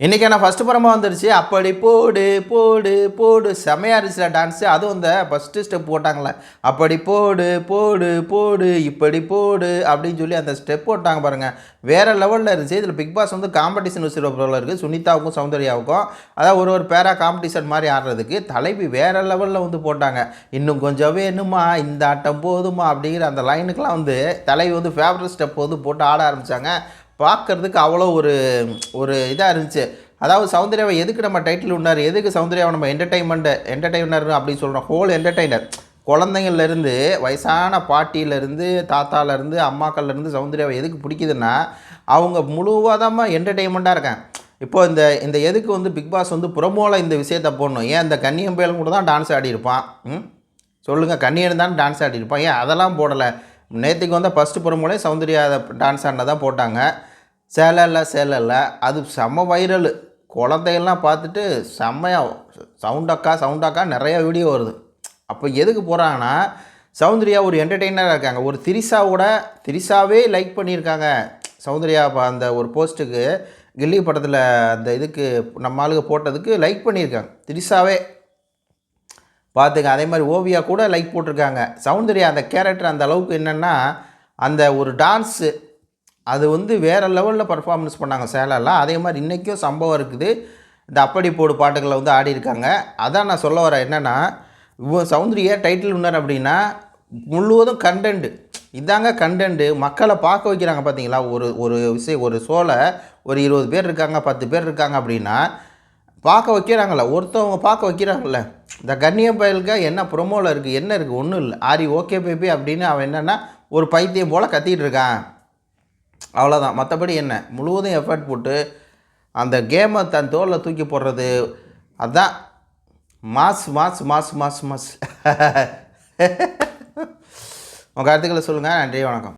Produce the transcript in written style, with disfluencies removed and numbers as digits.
இன்றைக்கான ஃபஸ்ட்டு படமாக வந்துருச்சு. அப்படி போடு போடு போடு செமையாக இருந்துச்சுல டான்ஸு. அதுவும் இந்த ஃபஸ்ட்டு ஸ்டெப் போட்டாங்களே, அப்படி போடு போடு போடு இப்படி போடு அப்படின்னு சொல்லி அந்த ஸ்டெப் போட்டாங்க பாருங்கள், வேறு லெவலில் இருந்துச்சு. இதில் பிக் பாஸ் வந்து காம்படிஷன் வச்சுருக்க இருக்குது. சுனிதாவுக்கும் சௌந்தர்யாவுக்கும் அதாவது ஒரு பேராக காம்படிஷன் மாதிரி ஆடுறதுக்கு தலைவி வேறு லெவலில் வந்து போட்டாங்க. இன்னும் கொஞ்சம் வேணுமா, இந்த ஆட்டம் போதுமா அப்படிங்கிற அந்த லைனுக்கெலாம் வந்து தலைவி வந்து ஃபேவரட் ஸ்டெப் வந்து போட்டு ஆட ஆரம்பித்தாங்க. பார்க்குறதுக்கு அவ்வளோ ஒரு இதாக இருந்துச்சு. அதாவது சௌந்தர்யாவை எதுக்கு நம்ம டைட்டில் வின்னார், எதுக்கு சௌந்தர்யாவை நம்ம என்டர்டெய்னர் அப்படின்னு சொல்கிறோம், ஹோல் என்டர்டெய்னர். குழந்தைங்கள்லேருந்து வயசான பாட்டியிலேருந்து தாத்தாலேருந்து அம்மாக்கள்லேருந்து சௌந்தர்யாவை எதுக்கு பிடிக்குதுன்னா, அவங்க முழுவதமாக என்டர்டெயின்மெண்ட்டாக இருக்காங்க. இப்போது இந்த எதுக்கு வந்து பிக் பாஸ் வந்து ப்ரொமோவில் இந்த விஷயத்தை போடணும். ஏன் இந்த கன்னியம் பேலும் கூட தான் டான்ஸ் ஆடியிருப்பான். சொல்லுங்கள், கன்னியன் தான் டான்ஸ் ஆடியிருப்பான், ஏன் அதெல்லாம் போடலை? நேற்றுக்கு வந்து ஃபஸ்ட்டு ப்ரோமோலே சௌந்தர்யா டான்ஸ் ஆடினதான் போட்டாங்க. சேலை அது செம்ம வைரல். குழந்தைகள்லாம் பார்த்துட்டு செம்மையாக சவுண்டாக்கா நிறையா வீடியோ வருது. அப்போ எதுக்கு போகிறாங்கன்னா, சௌந்தர்யா ஒரு என்டர்டெய்னராக இருக்காங்க. ஒரு திரிசாவே லைக் பண்ணியிருக்காங்க சௌந்தர்யா. அந்த ஒரு போஸ்ட்டுக்கு கில்லி படத்தில் அந்த இதுக்கு நம்ம ஆளுங்க போட்டதுக்கு லைக் பண்ணியிருக்காங்க திரிசாவே பார்த்துங்க. அதே மாதிரி ஓவியா கூட லைக் போட்டிருக்காங்க. சௌந்தர்யா அந்த கேரக்டர் அந்த அளவுக்கு என்னென்னா, அந்த ஒரு டான்ஸு அது வந்து வேறு லெவலில் பர்ஃபார்மன்ஸ் பண்ணாங்க சேலெல்லாம். அதே மாதிரி இன்றைக்கும் சம்பவம் இருக்குது. இந்த அப்படி போடு பாட்டுகளை வந்து ஆடியிருக்காங்க. அதான் நான் சொல்ல வரேன் என்னென்னா, சௌந்தர்யா டைட்டில் வின்னர் அப்படின்னா முழுவதும் கண்டென்ட்டு இதாங்க கண்டென்ட்டு. மக்களை பார்க்க வைக்கிறாங்க பார்த்தீங்களா. ஒரு விஷயம், ஒரு ஷோவில் ஒரு 20 பேர் இருக்காங்க, 10 பேர் இருக்காங்க அப்படின்னா பார்க்க வைக்கிறாங்கள, ஒருத்தவங்க பார்க்க வைக்கிறாங்கல்ல. இந்த கண்ணியம் பயலுக்கு என்ன ப்ரொமோவில் இருக்குது, என்ன இருக்குது? ஒன்றும் இல்லை. ஆரி ஓகே பேபி அப்படின்னு அவன் என்னென்னா ஒரு பைத்தியம் போல் கத்திகிட்டு இருக்கான், அவ்வளோதான். மற்றபடி என்ன, முழுவதும் எஃபர்ட் போட்டு அந்த கேமை தன் தோளில் தூக்கி போடுறது, அதுதான் mass mass mass mass mass. உங்கள் கருத்துக்களை சொல்லுங்கள். நன்றி, வணக்கம்.